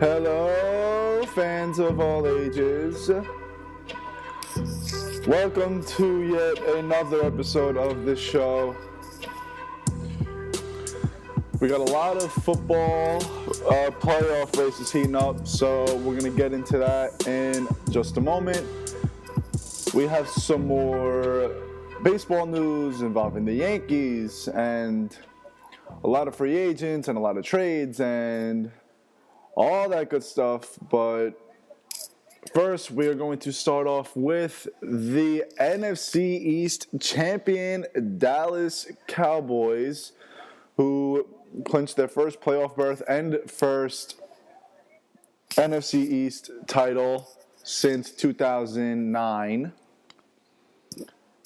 Hello, fans of all ages. Welcome to yet another episode of this show. We got a lot of football playoff races heating up, so we're going to get into that in just a moment. We have some more baseball news involving the Yankees and a lot of free agents and a lot of trades and all that good stuff. But first, we are going to start off with the NFC East champion Dallas Cowboys, who clinched their first playoff berth and first NFC East title since 2009.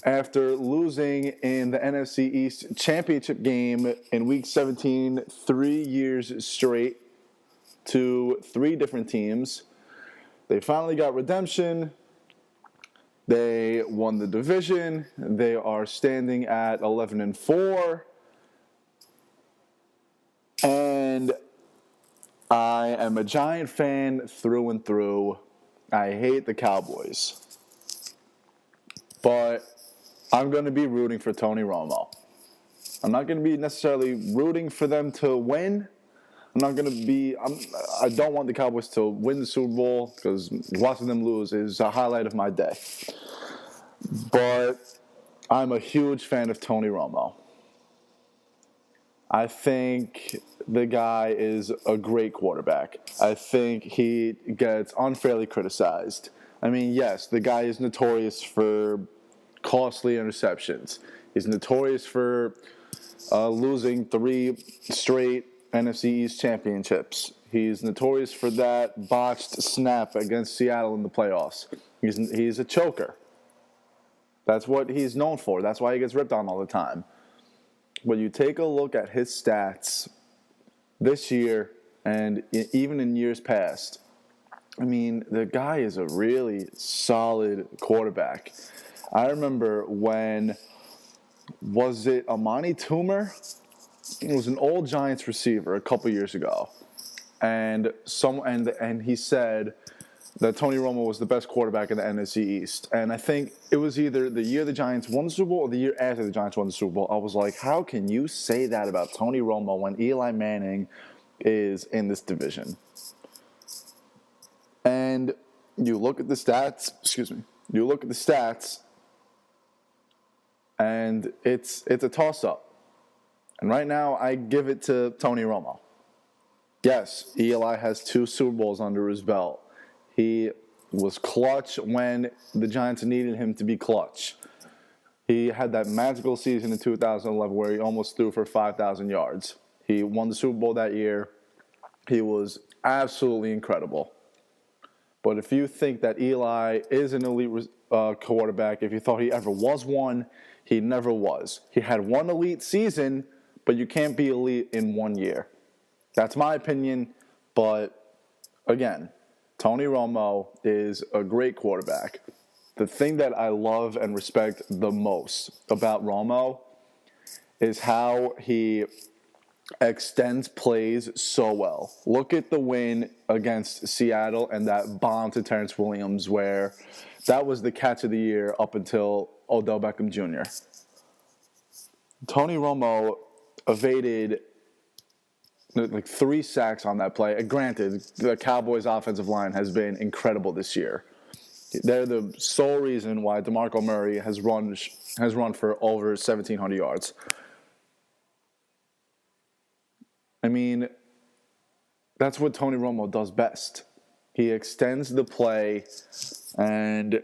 After losing in the NFC East championship game in Week 17 3 years straight to three different teams, they finally got redemption. They won the division. They are standing at 11-4. And I am a Giant fan through and through. I hate the Cowboys. But I'm going to be rooting for Tony Romo. I'm not going to be necessarily rooting for them to win. I don't want the Cowboys to win the Super Bowl because watching them lose is a highlight of my day. But I'm a huge fan of Tony Romo. I think the guy is a great quarterback. I think he gets unfairly criticized. I mean, yes, the guy is notorious for costly interceptions. He's notorious for losing 3 straight NFC East championships. He's notorious for that botched snap against Seattle in the playoffs. He's a choker. That's what he's known for. That's why he gets ripped on all the time. When you take a look at his stats this year and even in years past, I mean, the guy is a really solid quarterback. I remember when, was it Amani Toomer? It was an old Giants receiver a couple years ago. And he said that Tony Romo was the best quarterback in the NFC East. And I think it was either the year the Giants won the Super Bowl or the year after the Giants won the Super Bowl. I was like, how can you say that about Tony Romo when Eli Manning is in this division? And you look at the stats, and it's a toss-up. And right now, I give it to Tony Romo. Yes, Eli has 2 Super Bowls under his belt. He was clutch when the Giants needed him to be clutch. He had that magical season in 2011 where he almost threw for 5,000 yards. He won the Super Bowl that year. He was absolutely incredible. But if you think that Eli is an elite quarterback, if you thought he ever was one, he never was. He had one elite season, but you can't be elite in 1 year. That's my opinion. But again, Tony Romo is a great quarterback. The thing that I love and respect the most about Romo is how he extends plays so well. Look at the win against Seattle and that bomb to Terrence Williams where that was the catch of the year up until Odell Beckham Jr. Tony Romo evaded like 3 sacks on that play. And granted, the Cowboys' offensive line has been incredible this year. They're the sole reason why DeMarco Murray has run for over 1,700 yards. I mean, that's what Tony Romo does best. He extends the play, and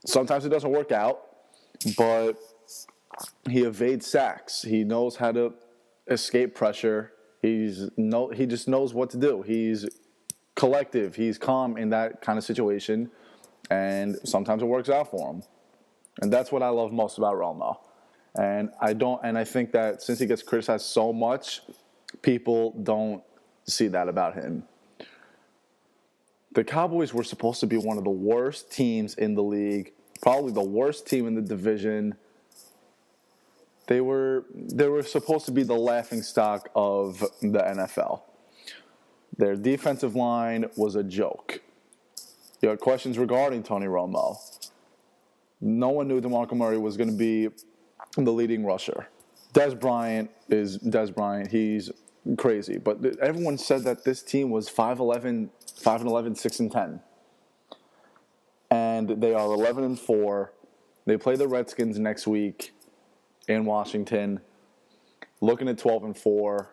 sometimes it doesn't work out, but he evades sacks. He knows how to escape pressure. He just knows what to do. He's collective. He's calm in that kind of situation, and sometimes it works out for him. And that's what I love most about Romo. And I think that since he gets criticized so much, people don't see that about him. The Cowboys were supposed to be one of the worst teams in the league, probably the worst team in the division. They were supposed to be the laughingstock of the NFL. Their defensive line was a joke. You had questions regarding Tony Romo. No one knew DeMarco Murray was going to be the leading rusher. Dez Bryant is Dez Bryant. He's crazy. But everyone said that this team was 5-11, 6-10. And they are 11-4. They play the Redskins next week in Washington. Looking at 12-4.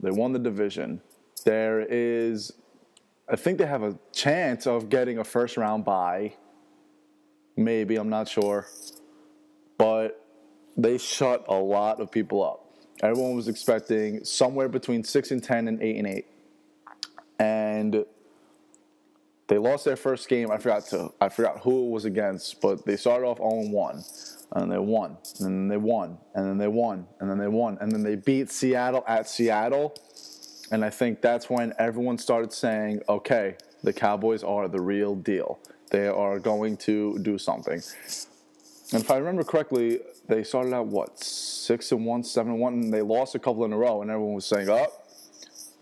They won the division. I think they have a chance of getting a first-round bye. Maybe, I'm not sure. But they shut a lot of people up. Everyone was expecting somewhere between 6-10 and 8-8. And they lost their first game. I forgot who it was against, but they started off 0-1. And they won. And then they won. And then they won. And then they won. And then they beat Seattle at Seattle. And I think that's when everyone started saying, okay, the Cowboys are the real deal. They are going to do something. And if I remember correctly, they started out, 6-1, 7-1, and they lost a couple in a row. And everyone was saying, oh,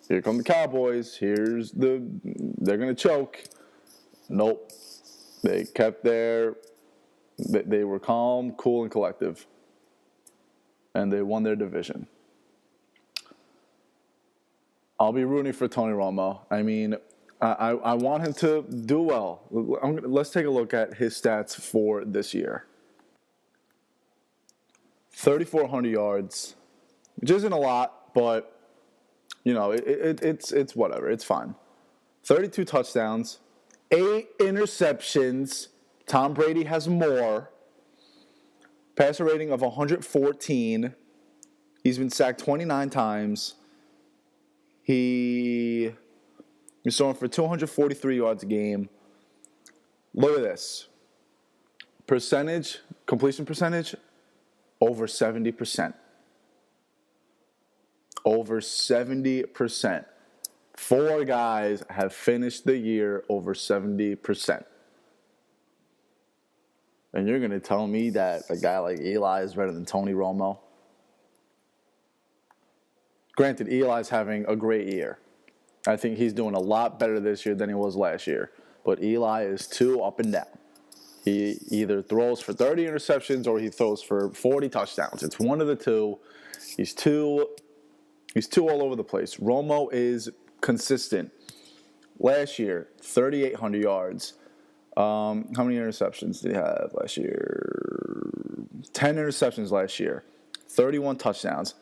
here come the Cowboys. They're going to choke. Nope. They kept they were calm, cool, and collective. And they won their division. I'll be rooting for Tony Romo. I mean, I want him to do well. Let's take a look at his stats for this year. 3,400 yards, which isn't a lot, but, it's whatever. It's fine. 32 touchdowns, 8 interceptions. Tom Brady has more. Passer rating of 114. He's been sacked 29 times. He's throwing for 243 yards a game. Look at this. Completion percentage, over 70%. Over 70%. 4 guys have finished the year over 70%. And you're going to tell me that a guy like Eli is better than Tony Romo? Granted, Eli's having a great year. I think he's doing a lot better this year than he was last year. But Eli is too up and down. He either throws for 30 interceptions or he throws for 40 touchdowns. It's one of the two. He's too all over the place. Romo is consistent. Last year, 3,800 yards. How many interceptions did he have last year? 10 interceptions last year. 31 touchdowns.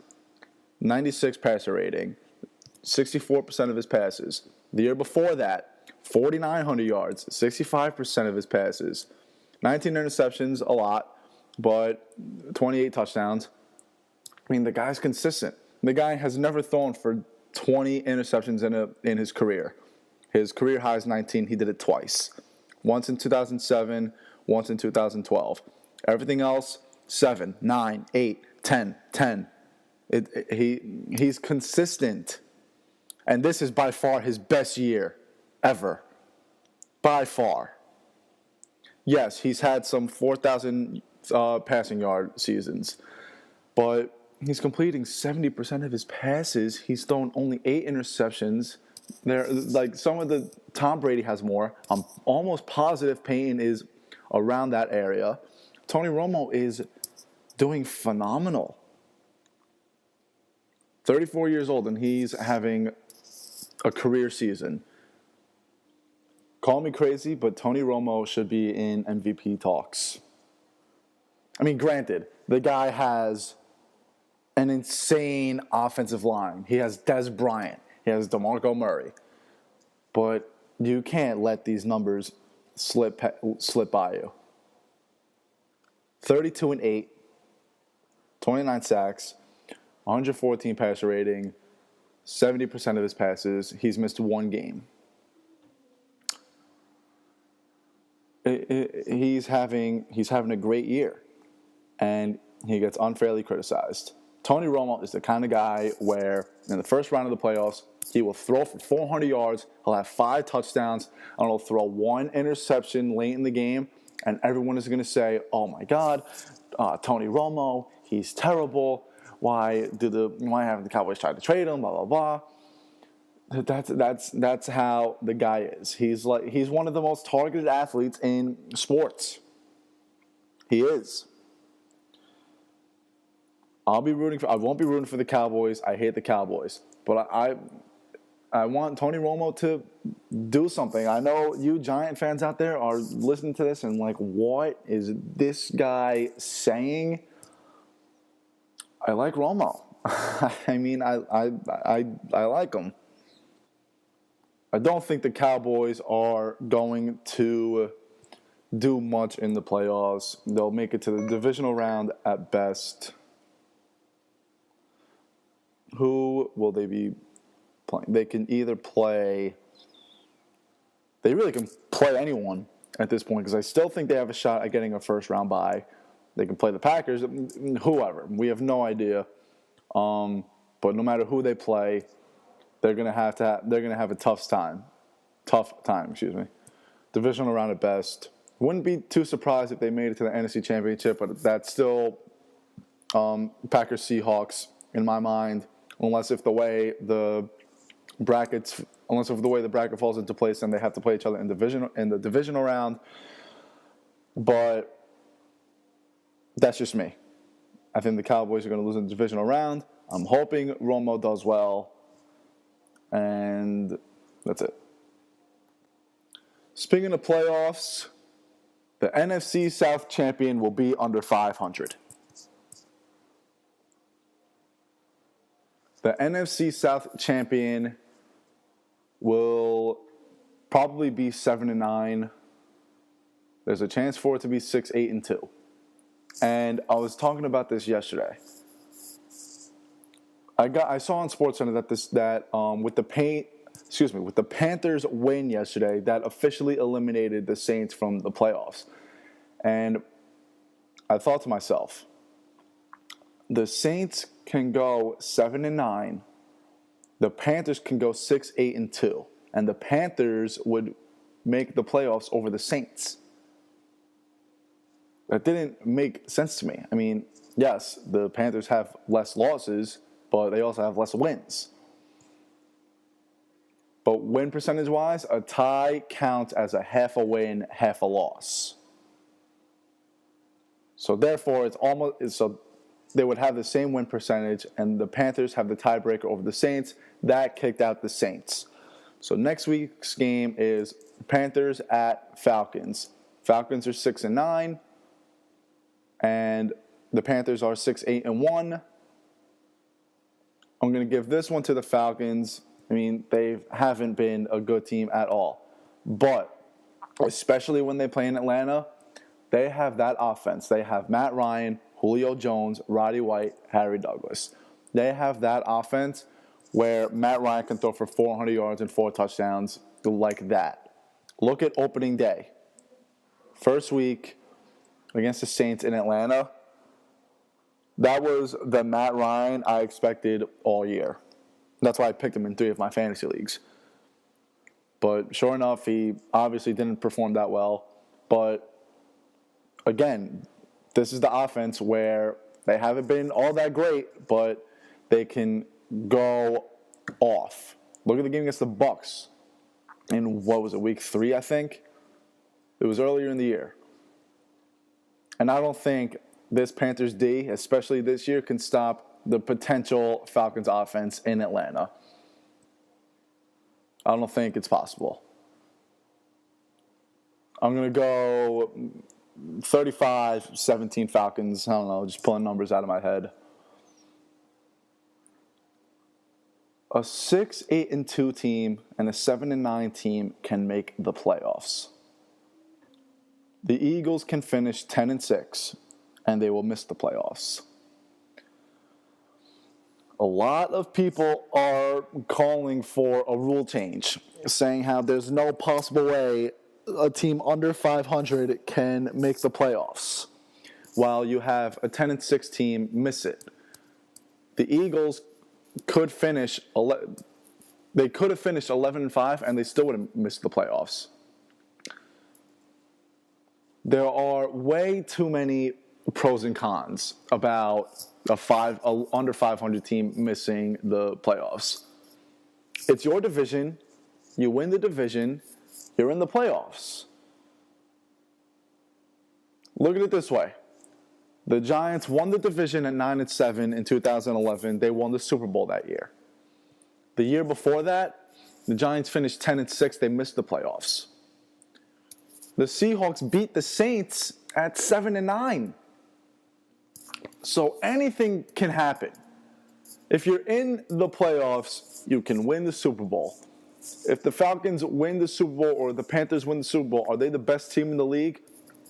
96 passer rating. 64% of his passes. The year before that, 4,900 yards. 65% of his passes. 19 interceptions, a lot, but 28 touchdowns. I mean, the guy's consistent. The guy has never thrown for 20 interceptions in his career. His career high is 19. He did it twice. Once in 2007, once in 2012. Everything else, 7, 9, 8, 10, 10. He's consistent. And this is by far his best year ever. By far. Yes, he's had some 4,000 passing yard seasons. But he's completing 70% of his passes. He's thrown only 8 interceptions. Some of the Tom Brady has more. I'm almost positive Payton is around that area. Tony Romo is doing phenomenal. 34 years old, and he's having a career season. Call me crazy, but Tony Romo should be in MVP talks. I mean, granted, the guy has an insane offensive line. He has Dez Bryant. He has DeMarco Murray. But you can't let these numbers slip by you. 32-8, 29 sacks, 114 passer rating, 70% of his passes. He's missed 1 game. He's having a great year, and he gets unfairly criticized. Tony Romo is the kind of guy where in the first round of the playoffs, he will throw for 400 yards, he'll have 5 touchdowns, and he'll throw 1 interception late in the game, and everyone is going to say, oh my God, Tony Romo, he's terrible. Why haven't the Cowboys tried to trade him, blah, blah, blah. That's how the guy is. He's one of the most targeted athletes in sports. He is. I won't be rooting for the Cowboys. I hate the Cowboys. But I want Tony Romo to do something. I know you Giant fans out there are listening to this and like, what is this guy saying? I like Romo. I mean, I like him. I don't think the Cowboys are going to do much in the playoffs. They'll make it to the divisional round at best. Who will they be playing? They can either play. They really can play anyone at this point because I still think they have a shot at getting a first round bye. They can play the Packers, whoever. We have no idea. But no matter who they play, they're gonna have a tough time. Divisional round at best. Wouldn't be too surprised if they made it to the NFC Championship, but that's still Packers Seahawks in my mind, unless if the way the bracket falls into place, then they have to play each other in the divisional round. But that's just me. I think the Cowboys are going to lose in the divisional round. I'm hoping Romo does well, and that's it. Speaking of playoffs, the NFC South champion will be under 500. The NFC South champion will probably be 7-9. There's a chance for it to be 6-8-2. And I was talking about this yesterday. I saw on SportsCenter with the Panthers win yesterday, that officially eliminated the Saints from the playoffs. And I thought to myself, the Saints can go 7-9. The Panthers can go 6-8-2, and the Panthers would make the playoffs over the Saints. That didn't make sense to me. I mean, yes, the Panthers have less losses, but they also have less wins. But win percentage-wise, a tie counts as a half a win, half a loss. So therefore, they would have the same win percentage, and the Panthers have the tiebreaker over the Saints. That kicked out the Saints. So next week's game is Panthers at Falcons. Falcons are 6-9, and the Panthers are 6-8-1. I'm going to give this one to the Falcons. I mean, they haven't been a good team at all. But especially when they play in Atlanta, they have that offense. They have Matt Ryan, Julio Jones, Roddy White, Harry Douglas. They have that offense where Matt Ryan can throw for 400 yards and 4 touchdowns like that. Look at opening day. First week against the Saints in Atlanta. That was the Matt Ryan I expected all year. That's why I picked him in 3 of my fantasy leagues. But sure enough, he obviously didn't perform that well. But again, this is the offense where they haven't been all that great, but they can go off. Look at the game against the Bucs in, week 3, I think? It was earlier in the year. And I don't think this Panthers D, especially this year, can stop the potential Falcons offense in Atlanta. I don't think it's possible. I'm going to go 35-17 Falcons. I don't know, just pulling numbers out of my head. A 6-8-2 team and a 7-9 team can make the playoffs. The Eagles can finish 10-6, and they will miss the playoffs. A lot of people are calling for a rule change, saying how there's no possible way a team under 500 can make the playoffs, while you have a 10-6 team miss it. The Eagles could finish. They could have finished 11-5, and they still would have missed the playoffs. There are way too many pros and cons about a under 500 team missing the playoffs. It's your division. You win the division. You're in the playoffs. Look at it this way. The Giants won the division at 9-7 in 2011. They won the Super Bowl that year. The year before that, the Giants finished 10-6. They missed the playoffs. The Seahawks beat the Saints at 7-9. So anything can happen. If you're in the playoffs, you can win the Super Bowl. If the Falcons win the Super Bowl or the Panthers win the Super Bowl, are they the best team in the league?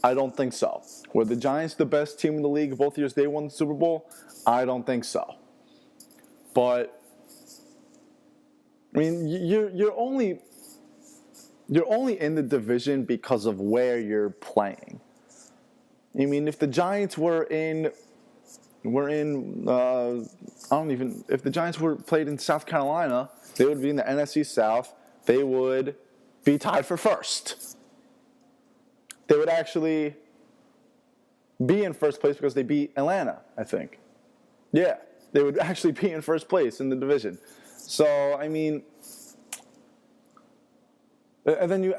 I don't think so. Were the Giants the best team in the league both years they won the Super Bowl? I don't think so. But I mean, you're only in the division because of where you're playing. I mean, if the Giants if the Giants were played in South Carolina, they would be in the NFC South. They would be tied for first. They would actually be in first place because they beat Atlanta, I think. Yeah, they would actually be in first place in the division. So, I mean, and then you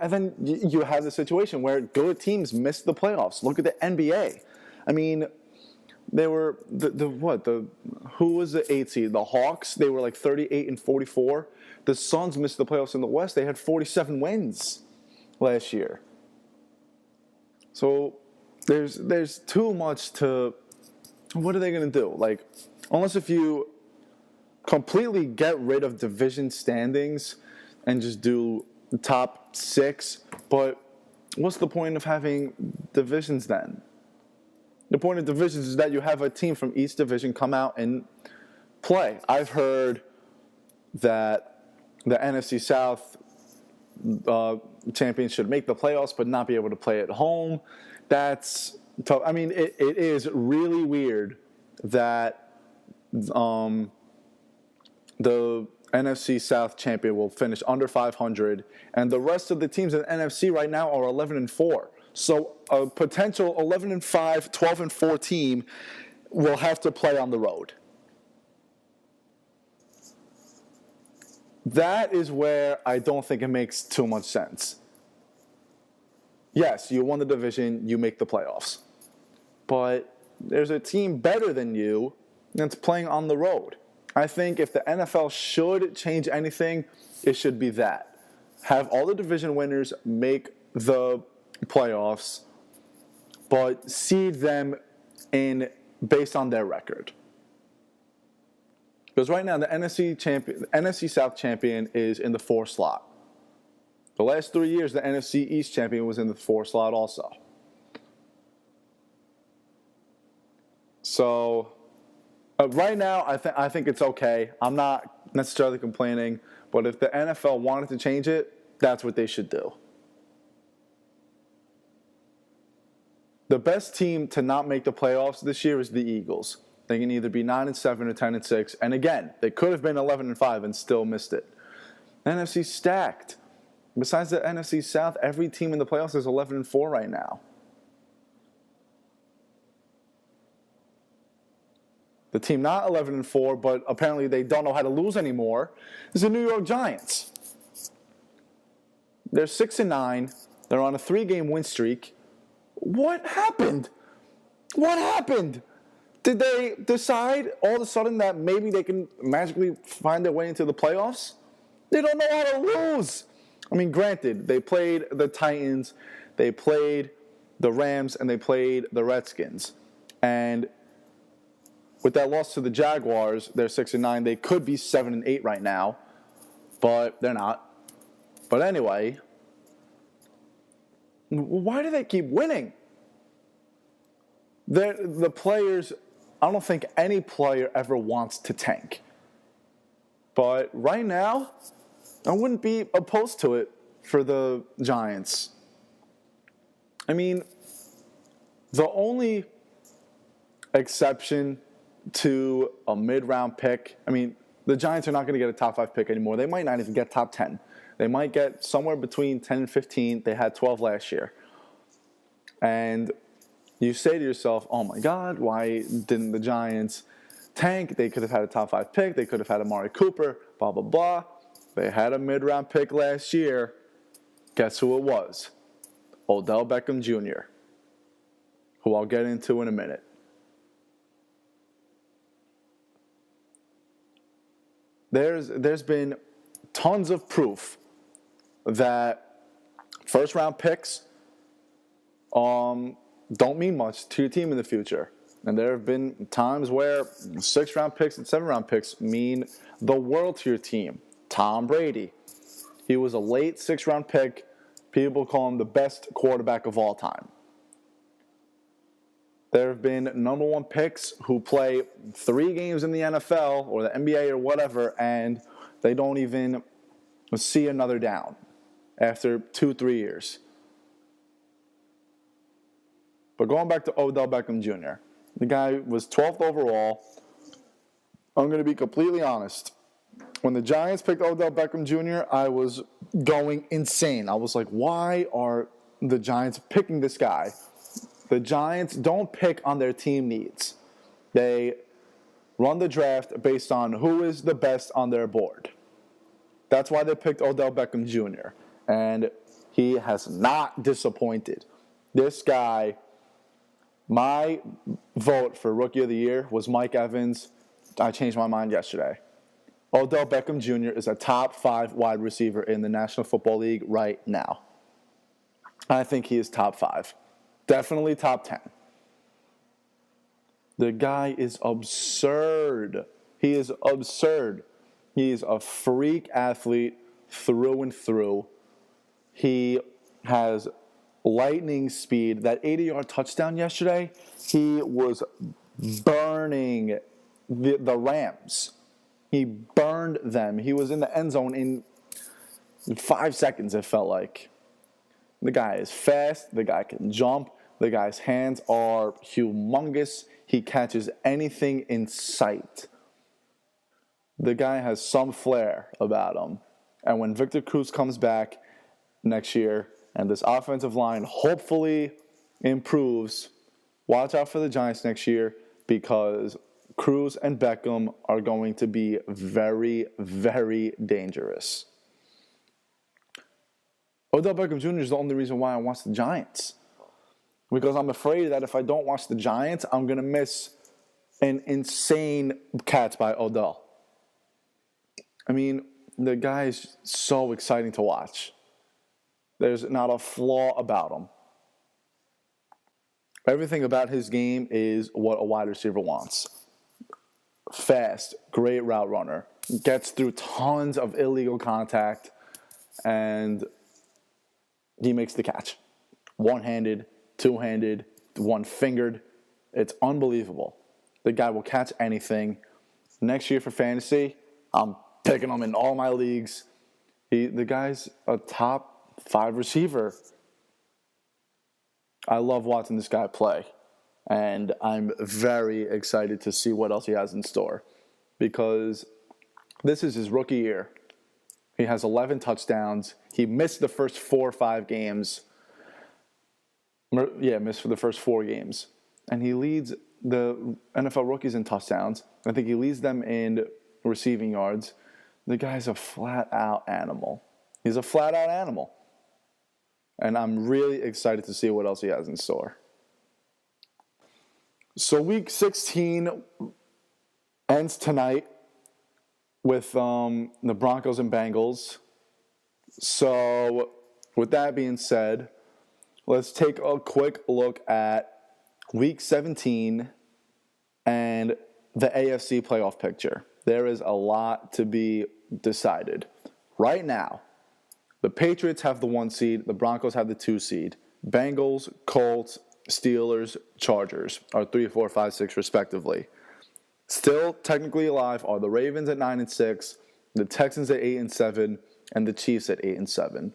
have the situation where good teams miss the playoffs. Look at the NBA. I mean, they were who was the 8th seed? The Hawks. They were like 38-44. The Suns missed the playoffs in the West. They had 47 wins last year. So there's too much to. What are they going to do? Like, unless if you completely get rid of division standings and just do the top 6, but what's the point of having divisions then? The point of divisions is that you have a team from each division come out and play. I've heard that the NFC South champions should make the playoffs but not be able to play at home. That's tough. I mean, it is really weird that the NFC South champion will finish under 500, and the rest of the teams in the NFC right now are 11-4. So a potential 11-5, 12-4 team will have to play on the road. That is where I don't think it makes too much sense. Yes, you won the division, you make the playoffs. But there's a team better than you that's playing on the road. I think if the NFL should change anything, it should be that. Have all the division winners make the playoffs, but seed them in based on their record. Because right now the NFC South champion is in the 4 slot. The last 3 years, the NFC East champion was in the 4 slot also. So right now, I think it's okay. I'm not necessarily complaining, but if the NFL wanted to change it, that's what they should do. The best team to not make the playoffs this year is the Eagles. They can either be 9-7 or 10-6. And again, they could have been 11-5 and still missed it. NFC stacked. Besides the NFC South, every team in the playoffs is 11-4 right now. The team not 11-4, but apparently they don't know how to lose anymore, is the New York Giants. They're 6-9. They're on a 3-game win streak. What happened? What happened? Did they decide all of a sudden that maybe they can magically find their way into the playoffs? They don't know how to lose. I mean, granted, they played the Titans, they played the Rams, and they played the Redskins. And with that loss to the Jaguars, they're 6-9. They could be 7-8 right now, but they're not. But anyway, why do they keep winning? The players, I don't think any player ever wants to tank. But right now, I wouldn't be opposed to it for the Giants. I mean, the only exception to a mid-round pick, I mean, the Giants are not going to get a top 5 pick anymore. They might not even get top 10. They might get somewhere between 10 and 15. They had 12 last year. And you say to yourself, oh my God, why didn't the Giants tank? They could have had a top 5 pick. They could have had Amari Cooper, blah, blah, blah. They had a mid-round pick last year. Guess who it was? Odell Beckham Jr., who I'll get into in a minute. There's been tons of proof that first-round picks don't mean much to your team in the future. And there have been times where 6th-round picks and 7th-round picks mean the world to your team. Tom Brady. He was a late 6th-round pick. People call him the best quarterback of all time. There have been number 1 picks who play 3 games in the NFL or the NBA or whatever, and they don't even see another down after 2-3 years. But going back to Odell Beckham Jr., the guy was 12th overall. I'm going to be completely honest. When the Giants picked Odell Beckham Jr., I was going insane. I was like, why are the Giants picking this guy? The Giants don't pick on their team needs. They run the draft based on who is the best on their board. That's why they picked Odell Beckham Jr., and he has not disappointed. This guy, my vote for Rookie of the Year was Mike Evans. I changed my mind yesterday. Odell Beckham Jr. is a top 5 wide receiver in the National Football League right now. I think he is top 5. Definitely top 10. The guy is absurd. He is absurd. He is a freak athlete through and through. He has lightning speed. That 80-yard touchdown yesterday, he was burning the Rams. He burned them. He was in the end zone in 5 seconds, it felt like. The guy is fast. The guy can jump. The guy's hands are humongous. He catches anything in sight. The guy has some flair about him. And when Victor Cruz comes back next year and this offensive line hopefully improves, watch out for the Giants next year because Cruz and Beckham are going to be very, very dangerous. Odell Beckham Jr. is the only reason why I watch the Giants. Because I'm afraid that if I don't watch the Giants, I'm going to miss an insane catch by Odell. I mean, the guy is so exciting to watch. There's not a flaw about him. Everything about his game is what a wide receiver wants. Fast, great route runner, gets through tons of illegal contact, and he makes the catch. One-handed, two-handed, one-fingered. It's unbelievable. The guy will catch anything. Next year for fantasy, I'm picking him in all my leagues. The guy's a top 5 receiver. I love watching this guy play. And I'm very excited to see what else he has in store. Because this is his rookie year. He has 11 touchdowns. He missed the first 4 or 5 games. Missed for the first 4 games. And he leads the NFL rookies in touchdowns. I think he leads them in receiving yards. The guy's a flat-out animal. He's a flat-out animal. And I'm really excited to see what else he has in store. So Week 16 ends tonight with the Broncos and Bengals. So with that being said, let's take a quick look at Week 17 and the AFC playoff picture. There is a lot to be decided. Right now, the Patriots have the 1 seed, the Broncos have the 2 seed. Bengals, Colts, Steelers, Chargers are 3, 4, 5, 6 respectively. Still technically alive are the Ravens at 9-6, the Texans at 8-7, and the Chiefs at 8-7.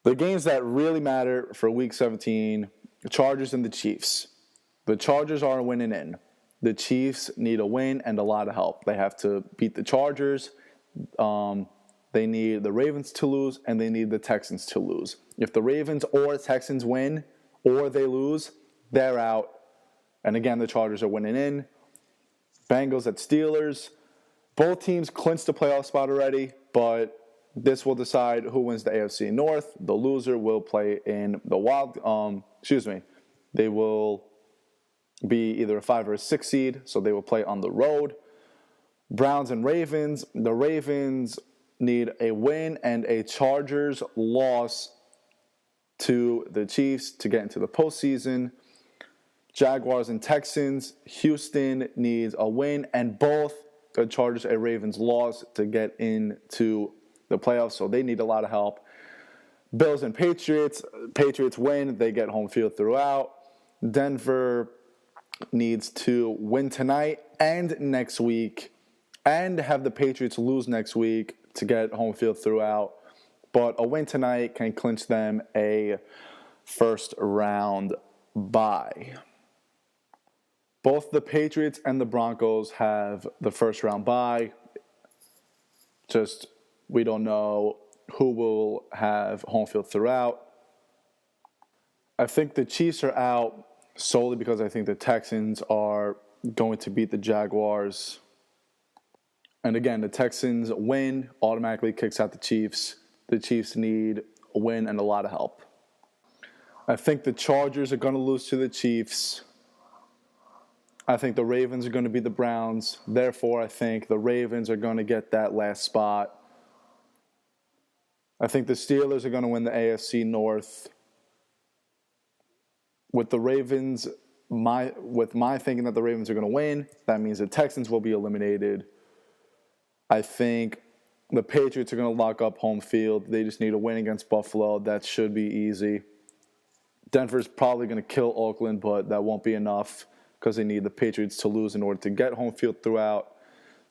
The games that really matter for Week 17, the Chargers and the Chiefs. The Chargers are winning in. The Chiefs need a win and a lot of help. They have to beat the Chargers. They need the Ravens to lose, and they need the Texans to lose. If the Ravens or Texans win or they lose, they're out. And again, the Chargers are winning in. Bengals at Steelers. Both teams clinched the playoff spot already, but this will decide who wins the AFC North. The loser will play in the They will be either a 5 or a 6 seed, so they will play on the road. Browns and Ravens. The Ravens need a win and a Chargers loss to the Chiefs to get into the postseason. Jaguars and Texans. Houston needs a win and both the Chargers and Ravens loss to get into the playoffs, so they need a lot of help. Bills and Patriots. Patriots win. They get home field throughout. Denver needs to win tonight and next week and have the Patriots lose next week to get home field throughout. But a win tonight can clinch them a first-round bye. Both the Patriots and the Broncos have the first-round bye. Just we don't know who will have home field throughout. I think the Chiefs are out solely because I think the Texans are going to beat the Jaguars. And again, the Texans win automatically kicks out the Chiefs. The Chiefs need a win and a lot of help. I think the Chargers are going to lose to the Chiefs. I think the Ravens are going to beat the Browns. Therefore, I think the Ravens are going to get that last spot. I think the Steelers are going to win the AFC North. With the Ravens, with my thinking that the Ravens are going to win, that means the Texans will be eliminated. I think the Patriots are going to lock up home field. They just need a win against Buffalo. That should be easy. Denver's probably going to kill Oakland, but that won't be enough because they need the Patriots to lose in order to get home field throughout.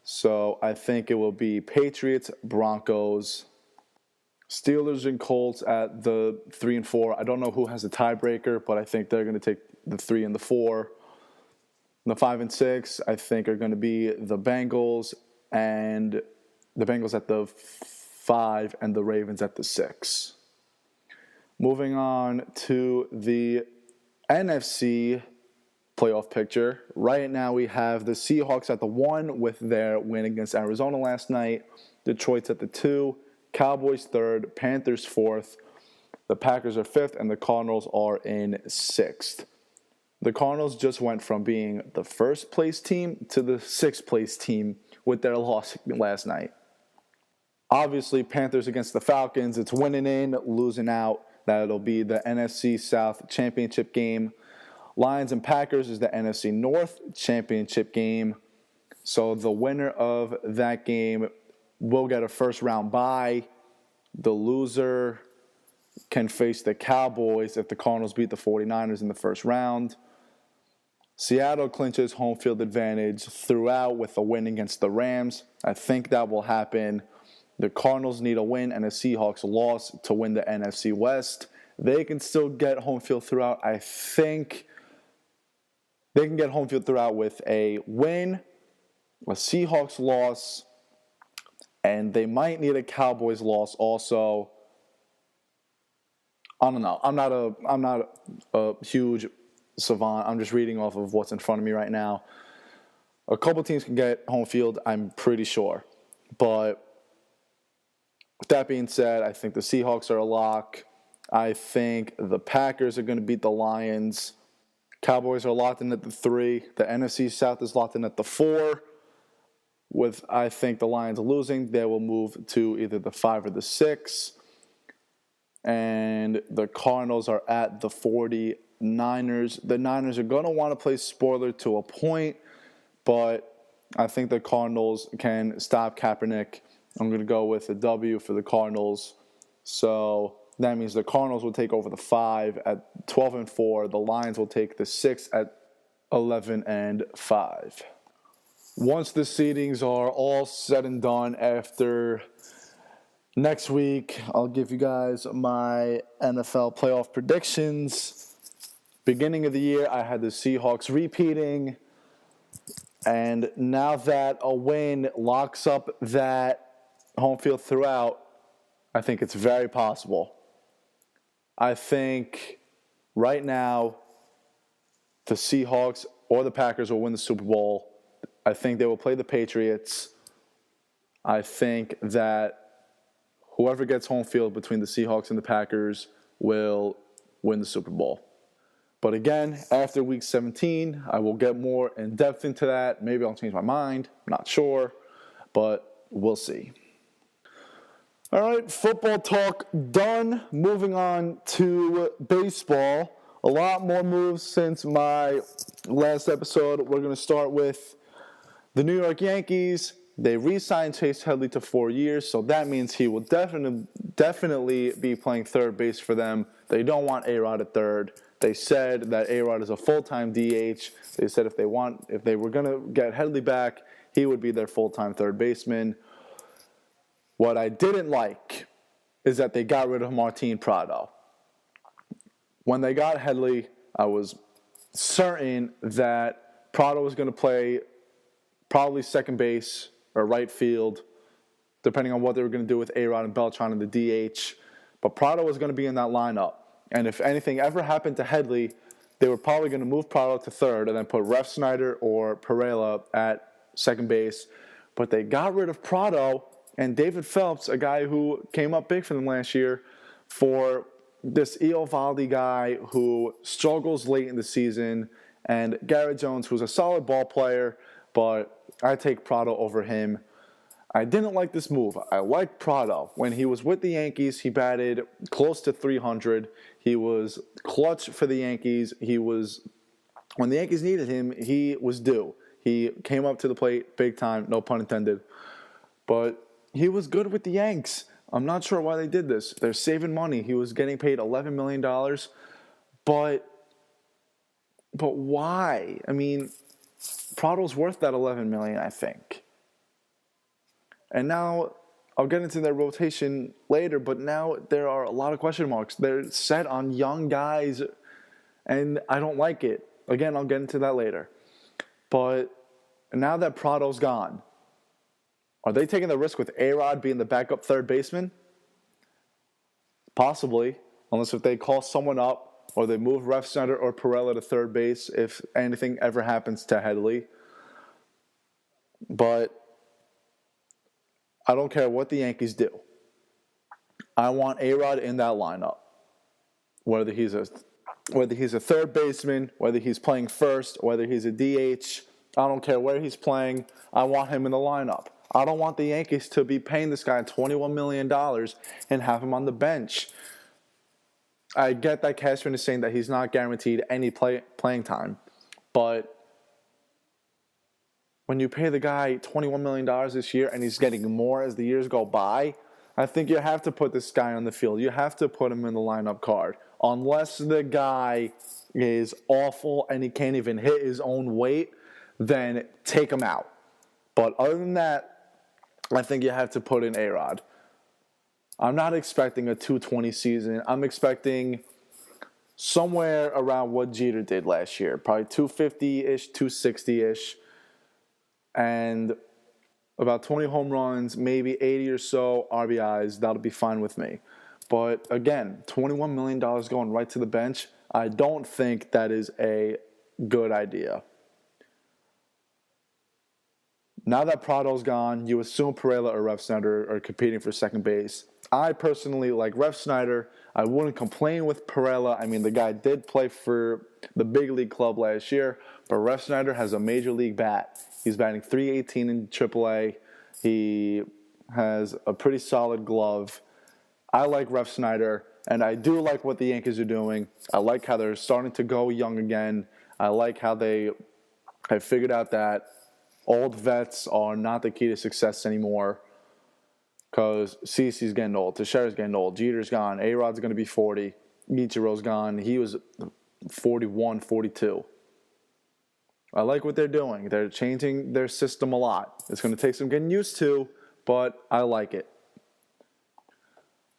So I think it will be Patriots, Broncos, Steelers and Colts at the 3 and 4. I don't know who has a tiebreaker, but I think they're going to take the 3 and the 4. The 5 and 6, I think, are going to be the Bengals and the Bengals at the 5 and the Ravens at the 6. Moving on to the NFC playoff picture. Right now we have the Seahawks at the 1 with their win against Arizona last night. Detroit's at the 2. Cowboys 3rd, Panthers 4th, the Packers are 5th, and the Cardinals are in 6th. The Cardinals just went from being the first place team to the 6th place team with their loss last night. Obviously, Panthers against the Falcons, it's winning in, losing out. That'll be the NFC South championship game. Lions and Packers is the NFC North championship game. So the winner of that game will get a first-round bye. The loser can face the Cowboys if the Cardinals beat the 49ers in the first round. Seattle clinches home field advantage throughout with a win against the Rams. I think that will happen. The Cardinals need a win and a Seahawks loss to win the NFC West. They can still get home field throughout. I think they can get home field throughout with a win, a Seahawks loss, and they might need a Cowboys loss also. I don't know. I'm not a huge savant. I'm just reading off of what's in front of me right now. A couple teams can get home field, I'm pretty sure. But with that being said, I think the Seahawks are a lock. I think the Packers are going to beat the Lions. Cowboys are locked in at the 3. The NFC South is locked in at the 4. With, I think, the Lions losing, they will move to either the 5 or the 6. And the Cardinals are at the 49ers. The Niners are going to want to play spoiler to a point, but I think the Cardinals can stop Kaepernick. I'm going to go with a W for the Cardinals. So that means the Cardinals will take over the 5 at 12 and 4. The Lions will take the 6 at 11 and 5. Once the seedings are all said and done after next week, I'll give you guys my NFL playoff predictions. Beginning of the year, I had the Seahawks repeating. And now that a win locks up that home field throughout, I think it's very possible. I think right now the Seahawks or the Packers will win the Super Bowl. I think they will play the Patriots. I think that whoever gets home field between the Seahawks and the Packers will win the Super Bowl. But again, after week 17, I will get more in depth into that. Maybe I'll change my mind. I'm not sure, but we'll see. All right, football talk done. Moving on to baseball. A lot more moves since my last episode. We're going to start with the New York Yankees. They re-signed Chase Headley to 4 years, so that means he will definitely be playing third base for them. They don't want A-Rod at third. They said that A-Rod is a full-time DH. They said if they were going to get Headley back, he would be their full-time third baseman. What I didn't like is that they got rid of Martin Prado. When they got Headley, I was certain that Prado was going to play probably second base or right field, depending on what they were going to do with A-Rod and Beltran in the DH. But Prado was going to be in that lineup. And if anything ever happened to Headley, they were probably going to move Prado to third and then put Refsnyder or Pereira at second base. But they got rid of Prado, and David Phelps, a guy who came up big for them last year, for this Eovaldi guy who struggles late in the season, and Garrett Jones, who's a solid ball player, but I take Prado over him. I didn't like this move. I liked Prado. When he was with the Yankees, he batted close to 300. He was clutch for the Yankees. When the Yankees needed him, he was due. He came up to the plate big time, no pun intended. But he was good with the Yanks. I'm not sure why they did this. They're saving money. He was getting paid $11 million. But why? I mean, Prado's worth that $11 million, I think. And now, I'll get into their rotation later, but now there are a lot of question marks. They're set on young guys, and I don't like it. Again, I'll get into that later. But now that Prado's gone, are they taking the risk with A-Rod being the backup third baseman? Possibly, unless if they call someone up or they move Refsnyder or Pereira to third base if anything ever happens to Headley. But I don't care what the Yankees do. I want A-Rod in that lineup. Whether he's a third baseman, whether he's playing first, whether he's a DH, I don't care where he's playing. I want him in the lineup. I don't want the Yankees to be paying this guy $21 million and have him on the bench. I get that Cashman is saying that he's not guaranteed any playing time, but when you pay the guy $21 million this year and he's getting more as the years go by, I think you have to put this guy on the field. You have to put him in the lineup card. Unless the guy is awful and he can't even hit his own weight, then take him out. But other than that, I think you have to put in A-Rod. I'm not expecting a 220 season. I'm expecting somewhere around what Jeter did last year. Probably 250-ish, 260-ish. And about 20 home runs, maybe 80 or so RBIs. That'll be fine with me. But again, $21 million going right to the bench, I don't think that is a good idea. Now that Prado's gone, you assume Pereira or Refsnyder are competing for second base. I personally like Refsnyder. I wouldn't complain with Pereira. I mean, the guy did play for the big league club last year, but Refsnyder has a major league bat. He's batting .318 in AAA. He has a pretty solid glove. I like Refsnyder, and I do like what the Yankees are doing. I like how they're starting to go young again. I like how they have figured out that old vets are not the key to success anymore, because CeCe's getting old, Teixeira's getting old, Jeter's gone, A-Rod's going to be 40, Ichiro's gone. He was 41, 42. I like what they're doing. They're changing their system a lot. It's going to take some getting used to, but I like it.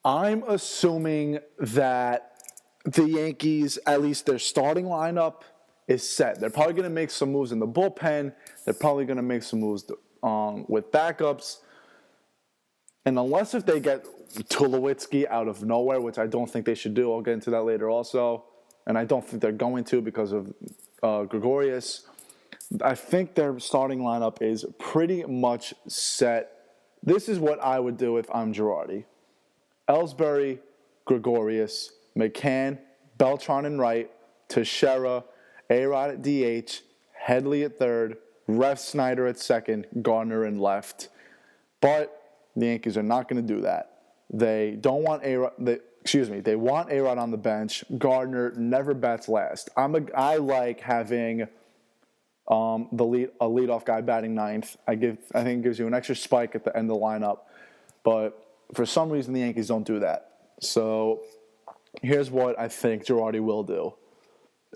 I'm assuming that the Yankees, at least their starting lineup, is set. They're probably going to make some moves in the bullpen. They're probably going to make some moves with backups. And unless if they get Tulowitzki out of nowhere, which I don't think they should do. I'll get into that later also. And I don't think they're going to because of Gregorius. I think their starting lineup is pretty much set This is what I would do if I'm Girardi. Ellsbury, Gregorius, McCann, Beltran in right, Teixeira, A-Rod at DH, Headley at third, Ref Snyder at second, Gardner in left. But the Yankees are not going to do that. They don't want A-Rod. They want A-Rod on the bench. Gardner never bats last. I like having a leadoff guy batting ninth. I think it gives you an extra spike at the end of the lineup. But for some reason, the Yankees don't do that. So here's what I think Girardi will do.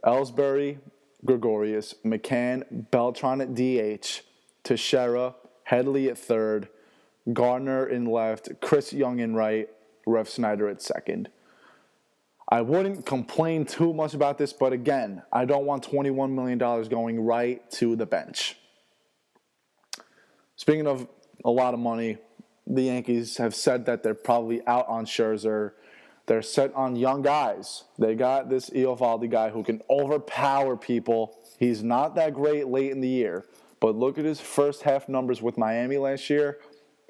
Ellsbury, Gregorius, McCann, Beltran at DH, Teixeira, Headley at third, Gardner in left, Chris Young in right, Ref Snyder at second. I wouldn't complain too much about this, but again, I don't want $21 million going right to the bench. Speaking of a lot of money, the Yankees have said that they're probably out on Scherzer. They're set on young guys. They got this Eovaldi guy who can overpower people. He's not that great late in the year, but look at his first half numbers with Miami last year.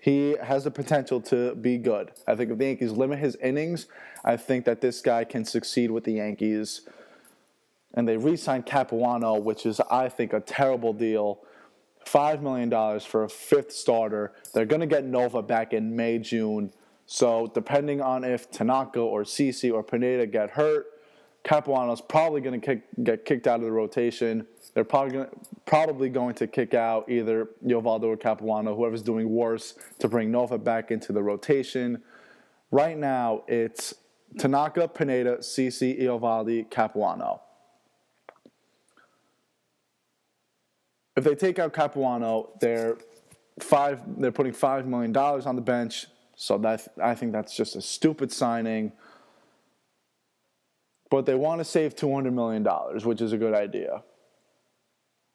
He has the potential to be good. I think if the Yankees limit his innings, I think that this guy can succeed with the Yankees. And they re-signed Capuano, which is, I think, a terrible deal. $5 million for a fifth starter. They're going to get Nova back in May, June. So depending on if Tanaka or CC or Pineda get hurt, Capuano's probably going to get kicked out of the rotation. They're probably going to kick out either Eovaldi or Capuano, whoever's doing worse, to bring Nova back into the rotation. Right now, it's Tanaka, Pineda, CC, Eovaldi, Capuano. If they take out Capuano, they're putting $5 million on the bench. So I think that's just a stupid signing. But they want to save $200 million, which is a good idea.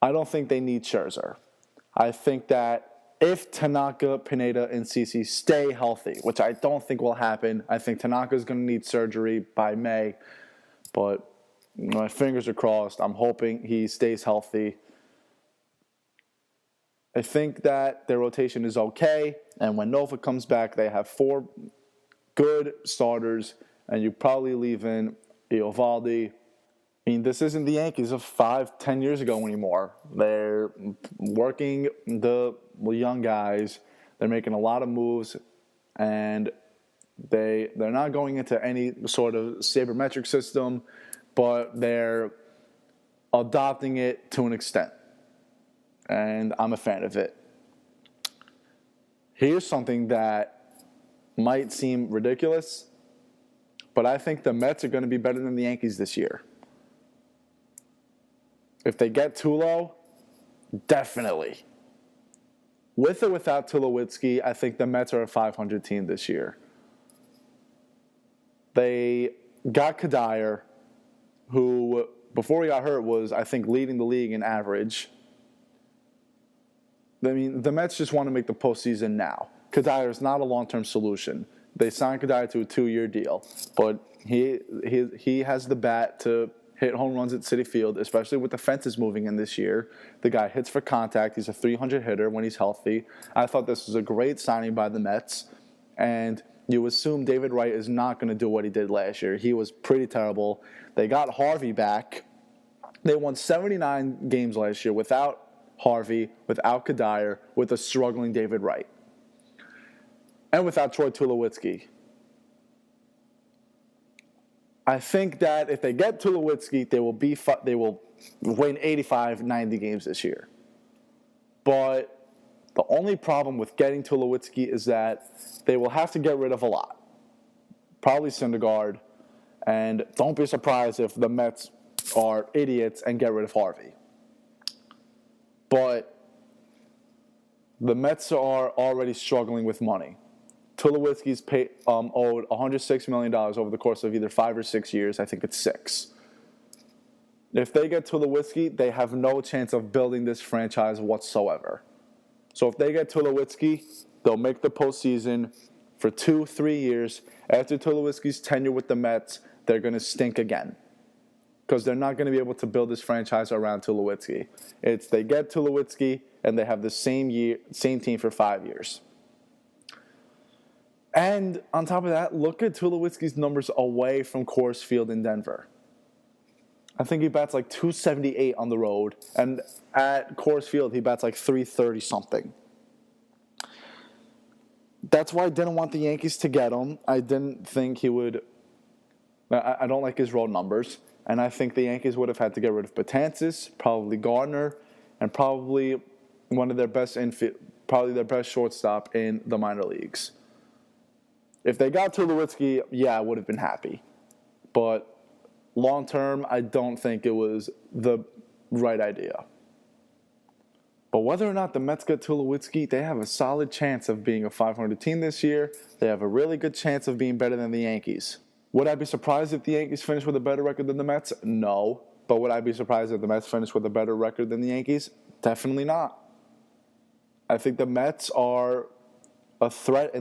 I don't think they need Scherzer. I think that if Tanaka, Pineda, and CC stay healthy, which I don't think will happen, I think Tanaka's going to need surgery by May. But my fingers are crossed. I'm hoping he stays healthy. I think that their rotation is okay, and when Nova comes back, they have 4 good starters, and you probably leave in Eovaldi. I mean, this isn't the Yankees of 5-10 years ago anymore. They're working the young guys. They're making a lot of moves, and they're not going into any sort of sabermetric system, but they're adopting it to an extent. And I'm a fan of it. Here's something that might seem ridiculous, but I think the Mets are going to be better than the Yankees this year. If they get Tulo, definitely. With or without Tulowitzki, I think the Mets are a 500 team this year. They got Kadire, who before he got hurt was, I think, leading the league in average. I mean, the Mets just want to make the postseason now. Kadire is not a long-term solution. They signed Kadire to a 2-year deal, but he has the bat to hit home runs at Citi Field, especially with the fences moving in this year. The guy hits for contact. He's a 300 hitter when he's healthy. I thought this was a great signing by the Mets, and you assume David Wright is not going to do what he did last year. He was pretty terrible. They got Harvey back. They won 79 games last year without Harvey, without Kadire, with a struggling David Wright, and without Troy Tulowitzki. I think that if they get Tulowitzki, they will win 85, 90 games this year. But the only problem with getting Tulowitzki is that they will have to get rid of a lot. Probably Syndergaard, and don't be surprised if the Mets are idiots and get rid of Harvey. But the Mets are already struggling with money. Tulowitzki's owed $106 million over the course of either 5 or 6 years. I think it's 6. If they get Tulowitzki, they have no chance of building this franchise whatsoever. So if they get Tulowitzki, they'll make the postseason for 2-3 years. After Tulowitzki's tenure with the Mets, they're going to stink again, because they're not going to be able to build this franchise around Tulowitzki. It's they get Tulowitzki, and they have the same team for 5 years. And on top of that, look at Tulowitzki's numbers away from Coors Field in Denver. I think he bats like 278 on the road, and at Coors Field he bats like 330 something. That's why I didn't want the Yankees to get him. I didn't think he would. I don't like his road numbers, and I think the Yankees would have had to get rid of Betances, probably Gardner, and probably one of their best probably their best shortstop in the minor leagues. If they got Tulowitzki, yeah, I would have been happy. But long term, I don't think it was the right idea. But whether or not the Mets get Tulowitzki, they have a solid chance of being a 500 team this year. They have a really good chance of being better than the Yankees. Would I be surprised if the Yankees finish with a better record than the Mets? No. But would I be surprised if the Mets finish with a better record than the Yankees? Definitely not. I think the Mets are a threat.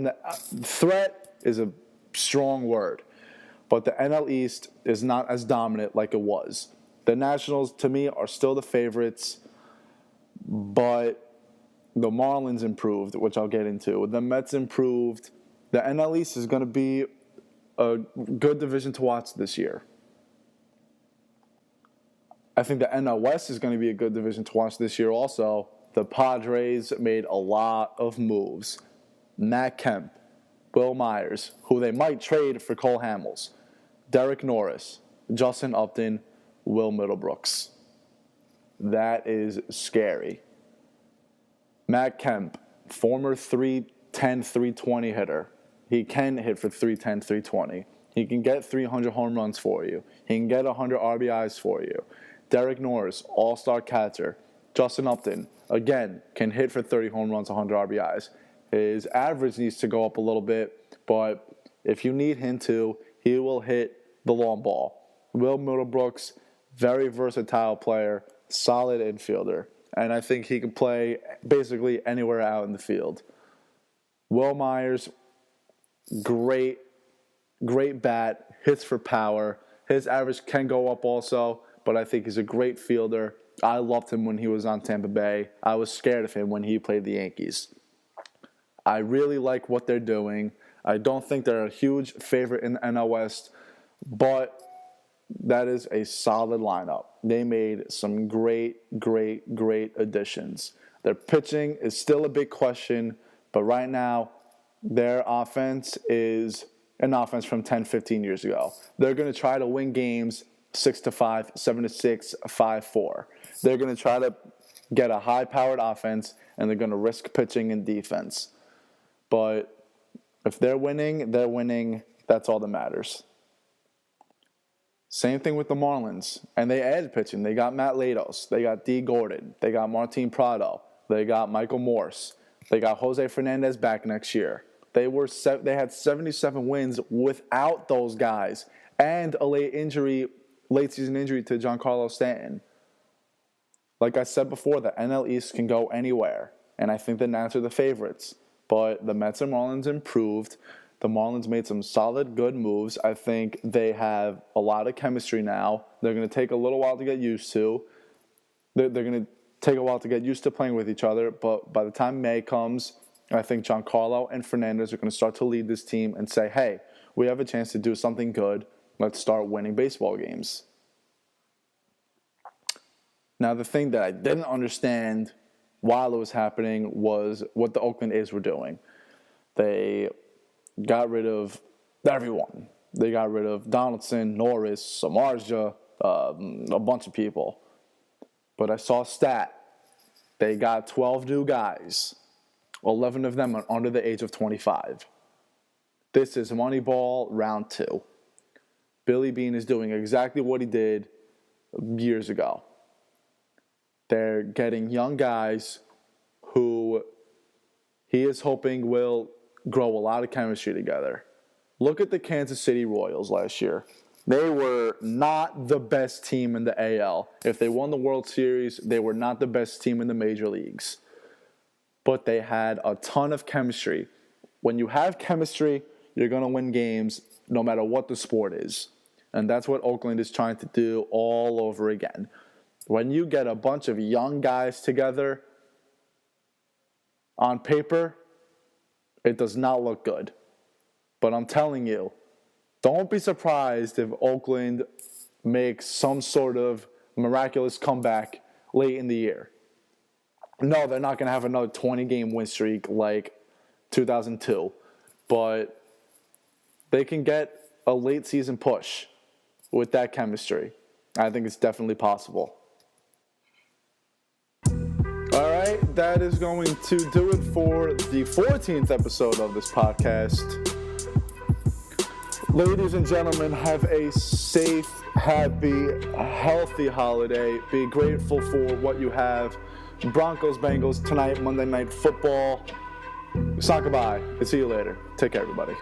Threat is a strong word. But the NL East is not as dominant like it was. The Nationals, to me, are still the favorites. But the Marlins improved, which I'll get into. The Mets improved. The NL East is going to be a good division to watch this year. I think the NL West is going to be a good division to watch this year also. The Padres made a lot of moves. Matt Kemp, Will Myers, who they might trade for Cole Hamels, Derek Norris, Justin Upton, Will Middlebrooks. That is scary. Matt Kemp, former 310, 320 hitter. He can hit for 310, 320. He can get 300 home runs for you. He can get 100 RBIs for you. Derek Norris, all-star catcher. Justin Upton, again, can hit for 30 home runs, 100 RBIs. His average needs to go up a little bit, but if you need him to, he will hit the long ball. Will Middlebrooks, very versatile player, solid infielder, and I think he can play basically anywhere out in the field. Will Myers, great bat, hits for power. His average can go up also, but I think he's a great fielder. I loved him when he was on Tampa Bay. I was scared of him when he played the Yankees. I really like what they're doing. I don't think they're a huge favorite in the NL West, but that is a solid lineup. They made some great additions. Their pitching is still a big question, but right now their offense is an offense from 10, 15 years ago. They're going to try to win games 6-5, 7-6, 5-4. They're going to try to get a high-powered offense, and they're going to risk pitching and defense. But if they're winning, they're winning. That's all that matters. Same thing with the Marlins. And they added pitching. They got Matt Latos. They got D. Gordon. They got Martin Prado. They got Michael Morse. They got Jose Fernandez back next year. They had 77 wins without those guys and a late season injury to Giancarlo Stanton. Like I said before, the NL East can go anywhere, and I think the Nats are the favorites. But the Mets and Marlins improved. The Marlins made some solid, good moves. I think they have a lot of chemistry now. They're going to take a little while to get used to. They're going to take a while to get used to playing with each other, but by the time May comes, I think Giancarlo and Fernandez are going to start to lead this team and say, hey, we have a chance to do something good. Let's start winning baseball games. Now, the thing that I didn't understand while it was happening was what the Oakland A's were doing. They got rid of everyone. They got rid of Donaldson, Norris, Samardzija, a bunch of people. But I saw a stat. They got 12 new guys. 11 of them are under the age of 25. This is Moneyball round 2. Billy Beane is doing exactly what he did years ago. They're getting young guys who he is hoping will grow a lot of chemistry together. Look at the Kansas City Royals last year. They were not the best team in the AL. If they won the World Series, they were not the best team in the major leagues. But they had a ton of chemistry. When you have chemistry, you're going to win games no matter what the sport is. And that's what Oakland is trying to do all over again. When you get a bunch of young guys together, on paper, it does not look good. But I'm telling you, don't be surprised if Oakland makes some sort of miraculous comeback late in the year. No, they're not going to have another 20-game win streak like 2002, but they can get a late season push with that chemistry. I think it's definitely possible. All right, that is going to do it for the 14th episode of this podcast. Ladies and gentlemen, have a safe, happy, healthy holiday. Be grateful for what you have. Broncos, Bengals tonight, Monday Night Football. It's not goodbye. See you later. Take care, everybody.